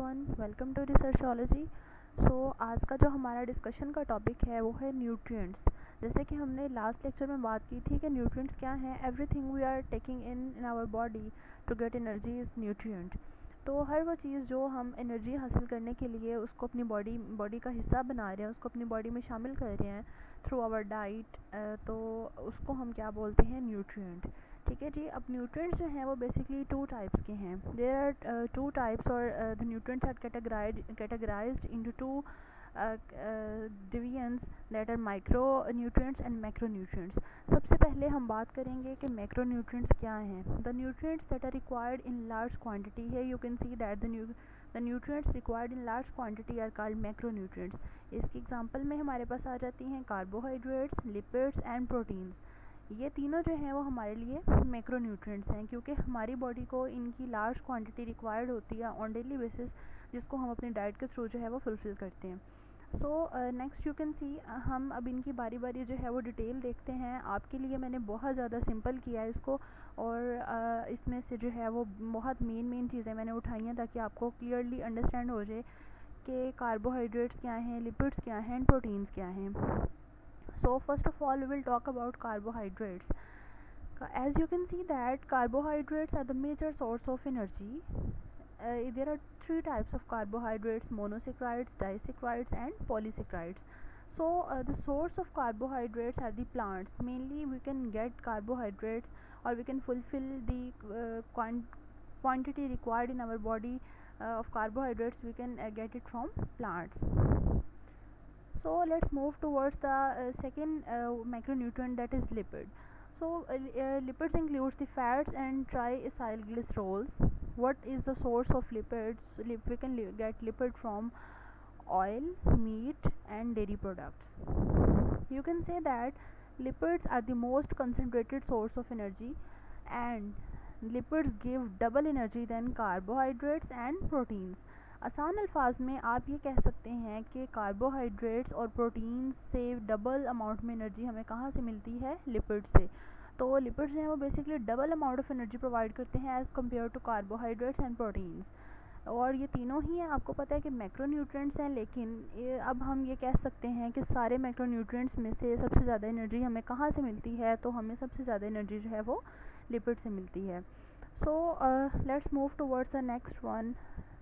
Everyone, welcome to रिसर्चोलॉजी। आज का जो हमारा डिस्कशन का टॉपिक है वो है न्यूट्रिएंट्स। जैसे कि हमने लास्ट लेक्चर में बात की थी कि न्यूट्रिएंट्स क्या हैं। Everything we are taking in our body to get energy is nutrient. तो हर वो चीज़ जो हम एनर्जी हासिल करने के लिए उसको अपनी बॉडी का हिस्सा बना रहे हैं, उसको अपनी बॉडी में शामिल कर रहे हैं थ्रू आवर डाइट, तो उसको हम क्या बोलते हैं, न्यूट्रिएंट। ठीक है जी। अब न्यूट्रिएंट्स जो हैं वो बेसिकली टू टाइप्स के हैं। देयर आर टू टाइप्स, और the nutrients are categorized into two divisions, that are micro nutrients and macro nutrients. सबसे पहले हम बात करेंगे कि मैक्रो न्यूट्रिएंट्स क्या हैं। The nutrients that are required in large quantity है, you can see that the nutrients required in large quantity are called macro nutrients. इसकी एग्जांपल में हमारे पास आ जाती हैं कार्बोहाइड्रेट्स, लिपिड्स एंड प्रोटीन्स। ये तीनों जो हैं वो हमारे लिए मैक्रो न्यूट्रिएंट्स हैं, क्योंकि हमारी बॉडी को इनकी लार्ज क्वांटिटी रिक्वायर्ड होती है ऑन डेली बेसिस, जिसको हम अपनी डाइट के थ्रू जो है वो फुलफ़िल करते हैं। नेक्स्ट यू कैन सी, हम अब इनकी बारी बारी जो है वो डिटेल देखते हैं। आपके लिए मैंने बहुत ज़्यादा सिंपल किया है इसको, और इसमें से जो है वो बहुत मेन चीज़ें मैंने उठाई हैं ताकि आपको क्लियरली अंडरस्टैंड हो जाए कि कार्बोहाइड्रेट्स क्या हैं, लिपिड्स क्या हैं एंड प्रोटीन्स क्या हैं। So first of all we will talk about carbohydrates. As you can see that carbohydrates are the major source of energy. There are three types of carbohydrates: monosaccharides, disaccharides and polysaccharides. The source of carbohydrates are the plants. Mainly we can get carbohydrates, or we can fulfill the quantity required in our body of carbohydrates. We can get it from plants. So let's move towards the second macronutrient, that is lipid. Lipids includes the fats and triacylglycerols. What is the source of lipids? We can get lipid from oil, meat and dairy products. You can say that lipids are the most concentrated source of energy, and lipids give double energy than carbohydrates and proteins. आसान अल्फाज में आप ये कह सकते हैं कि carbohydrates और प्रोटीन्स से डबल अमाउंट में एनर्जी हमें कहाँ से मिलती है, लिपिड से। तो लिपिड्स जो हैं वो basically double amount of energy provide करते हैं as compare to carbohydrates and proteins. और ये तीनों ही हैं, आपको पता है कि मैक्रोन्यूट्रिएंट्स हैं, लेकिन अब हम ये कह सकते हैं कि सारे मैक्रोन्यूट्रिएंट्स में से सबसे ज़्यादा एनर्जी हमें कहाँ से मिलती है, तो हमें सबसे ज़्यादा एनर्जी जो है वो लिपिड से मिलती है। Let's move towards the next one,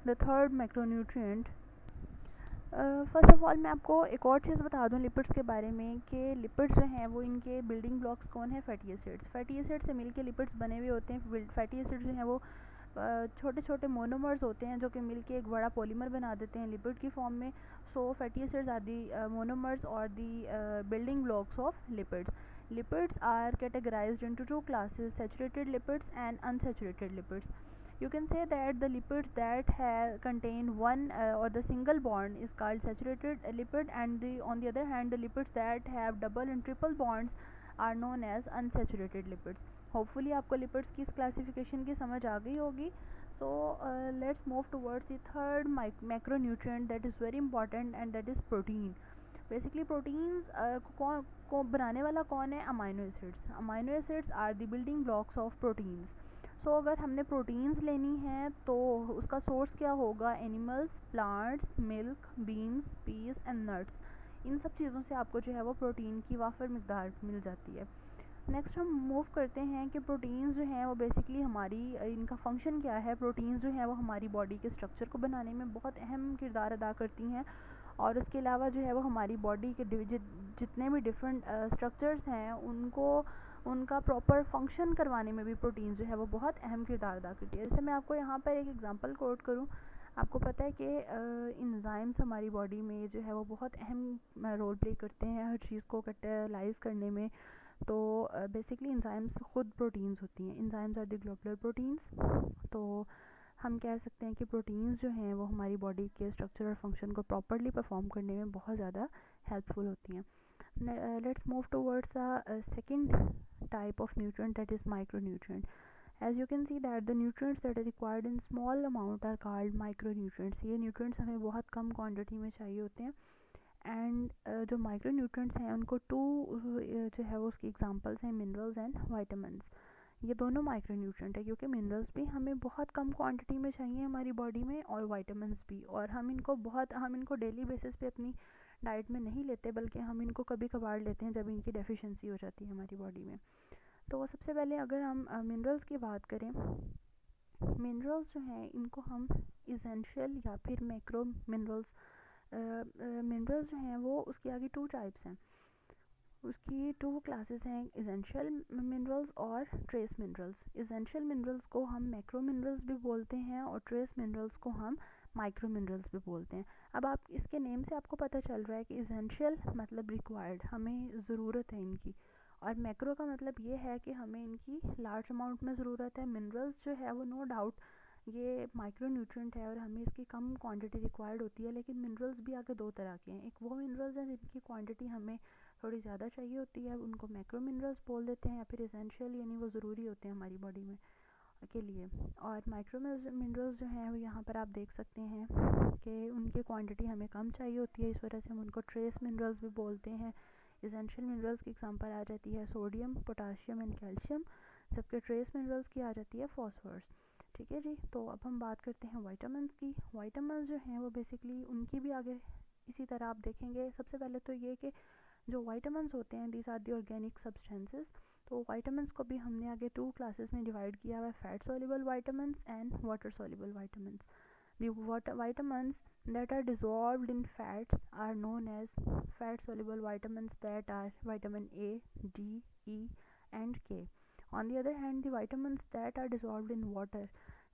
the third macronutrient. First of all मैं आपको एक और चीज़ बता दूं लिपिड्स के बारे में कि लिपिड्स जो हैं वो इनके बिल्डिंग ब्लॉक्स कौन है, फैटी एसिड्स। फैटी एसिड से मिलके लिपिड्स बने हुए होते हैं। फैटी एसिड्स जो हैं वो छोटे छोटे मोनोमर्स होते हैं जो कि मिलके एक बड़ा पॉलीमर बना देते हैं लिपिड की फॉर्म में। Fatty acids are the monomers और the building blocks of lipids. Lipids are categorized into two classes: saturated lipids and unsaturated lipids. You can say that the lipids that contain one or the single bond is called saturated lipid, and on the other hand the lipids that have double and triple bonds are known as unsaturated lipids. Hopefully आपको lipids की इस classification की समझ आ गई होगी. Let's move towards the third macronutrient that is very important, and that is protein. Basically proteins को बनाने वाला कौन है, amino acids. Amino acids are the building blocks of proteins. अगर हमने प्रोटीन्स लेनी है तो उसका सोर्स क्या होगा, animals, plants, milk, beans, peas and nuts. इन सब चीज़ों से आपको जो है वो प्रोटीन की वाफर मिकदार मिल जाती है. नेक्स्ट हम मूव करते हैं कि प्रोटीन्स जो हैं वो बेसिकली हमारी इनका फंक्शन क्या है. प्रोटीन्स जो हैं वो हमारी बॉडी के स्ट्रक्चर को बनाने में बहुत अहम किरदार अदा करती हैं, और उसके अलावा जो है वो हमारी बॉडी के जितने भी डिफरेंट स्ट्रक्चर्स हैं उनका प्रॉपर फंक्शन करवाने में भी प्रोटीन जो है वो बहुत अहम किरदार अदा करती है. जैसे मैं आपको यहाँ पर एक एग्जांपल कोट करूँ, आपको पता है कि इंजाइम्स हमारी बॉडी में जो है वो बहुत अहम रोल प्ले करते हैं हर चीज़ को कैटेलाइज करने में. तो बेसिकली इंजाइम्स खुद प्रोटीन्स होती हैं. Enzymes are the globular proteins. तो हम कह सकते हैं कि प्रोटीन्स जो हैं वो हमारी बॉडी के स्ट्रक्चर और फंक्शन को प्रॉपरली परफॉर्म करने में बहुत ज़्यादा हेल्पफुल होती हैं. Let's move towards the second type of nutrient, that is micronutrient. As you can see that the nutrients that are required in small amount are called micronutrients. ये nutrients हमें बहुत कम quantity में चाहिए होते हैं. एंड जो माइक्रोन्यूट्रिएंट्स हैं उनको टू जो है वो उसकी एग्जांपल्स हैं, मिनरल्स एंड वाइटामिन्स. ये दोनों माइक्रोन्यूट्रिएंट है, क्योंकि मिनरल्स भी हमें बहुत कम क्वांटिटी में चाहिए हमारी बॉडी में, और विटामिन्स भी, और हम इनको डेली बेसिस पे अपनी डाइट में नहीं लेते, बल्कि हम इनको कभी कभार लेते हैं जब इनकी डेफिशिएंसी हो जाती है हमारी बॉडी में। तो सबसे पहले अगर हम मिनरल्स की बात करें, मिनरल्स जो हैं इनको हम इसेंशियल या फिर मैक्रो मिनरल्स, मिनरल्स जो हैं वो उसके आगे टू टाइप्स हैं, उसकी टू क्लासेस हैं, इसेंशियल मिनरल्स और ट्रेस मिनरल्स। इसेंशियल मिनरल्स को हम मैक्रो मिनरल्स भी बोलते हैं और ट्रेस मिनरल्स को हम माइक्रो मिनरल्स भी बोलते हैं। अब आप इसके नेम से आपको पता चल रहा है कि इसेंशियल मतलब रिक्वायर्ड, हमें ज़रूरत है इनकी, और मैक्रो का मतलब ये है कि हमें इनकी लार्ज अमाउंट में ज़रूरत है। मिनरल्स जो है वो नो डाउट ये माइक्रो न्यूट्रिएंट है और हमें इसकी कम क्वांटिटी रिक्वायर्ड होती है, लेकिन मिनरल्स भी आगे दो तरह के हैं। एक वो मिनरल्स हैं जिनकी क्वांटिटी हमें थोड़ी ज़्यादा चाहिए होती है, उनको मैक्रो मिनरल्स बोल देते हैं, या फिर एसेंशियल यानी वो ज़रूरी होते हैं हमारी बॉडी में के लिए। और माइक्रो मिनरल्स जो हैं वो यहाँ पर आप देख सकते हैं कि उनकी क्वांटिटी हमें कम चाहिए होती है, इस वजह से हम उनको ट्रेस मिनरल्स भी बोलते हैं। एसेंशियल मिनरल्स की एग्जांपल आ जाती है सोडियम, पोटाशियम एंड कैल्शियम, जबकि ट्रेस मिनरल्स की आ जाती है फॉस्फोरस। ठीक है जी, तो अब हम बात करते हैं विटामिन्स की। विटामिन्स जो हैं वो बेसिकली उनकी भी आगे इसी तरह आप देखेंगे। सबसे पहले तो ये कि जो विटामिन्स होते हैं these are the organic substances. तो विटामिन्स को भी हमने आगे टू क्लासेस में डिवाइड किया हुआ है, fat soluble vitamins and water soluble vitamins. The vitamins that are dissolved in fats are known as fat soluble vitamins, that are vitamin A, D, E and K. On the other hand, the vitamins that are dissolved in water,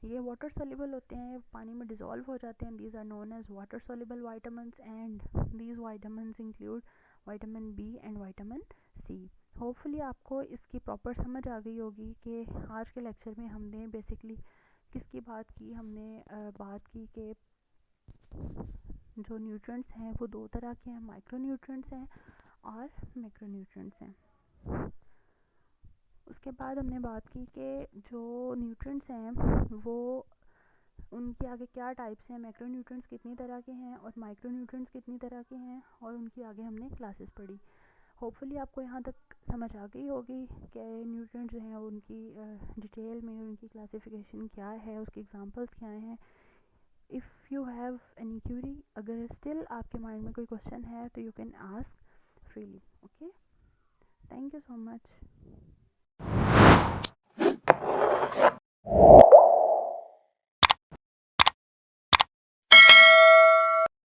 ये water soluble होते हैं, पानी में dissolve हो जाते हैं, these are known as water soluble vitamins, and these vitamins include vitamin B and vitamin C. Hopefully आपको इसकी प्रॉपर समझ आ गई होगी कि आज के लेक्चर में हमने बेसिकली किसकी बात की। हमने बात की कि जो न्यूट्रिएंट्स हैं वो दो तरह के हैं, माइक्रो न्यूट्रिएंट्स हैं और मैक्रो न्यूट्रिएंट्स हैं। उसके बाद हमने बात की कि जो न्यूट्रिएंट्स हैं वो उनके आगे क्या टाइप्स हैं, मैक्रो न्यूट्रिएंट्स कितनी तरह के हैं और माइक्रो न्यूट्रिएंट्स कितनी तरह के हैं, और उनकी आगे हमने क्लासेस पढ़ी। होपफुली आपको यहाँ तक समझ आ गई होगी कि न्यूट्रिएंट्स जो हैं उनकी डिटेल में उनकी क्लासिफिकेशन क्या है, उसके एग्जांपल्स क्या हैं। If you have any Curie, अगर स्टिल आपके माइंड में कोई क्वेश्चन है तो you can ask freely. Okay, thank you so much.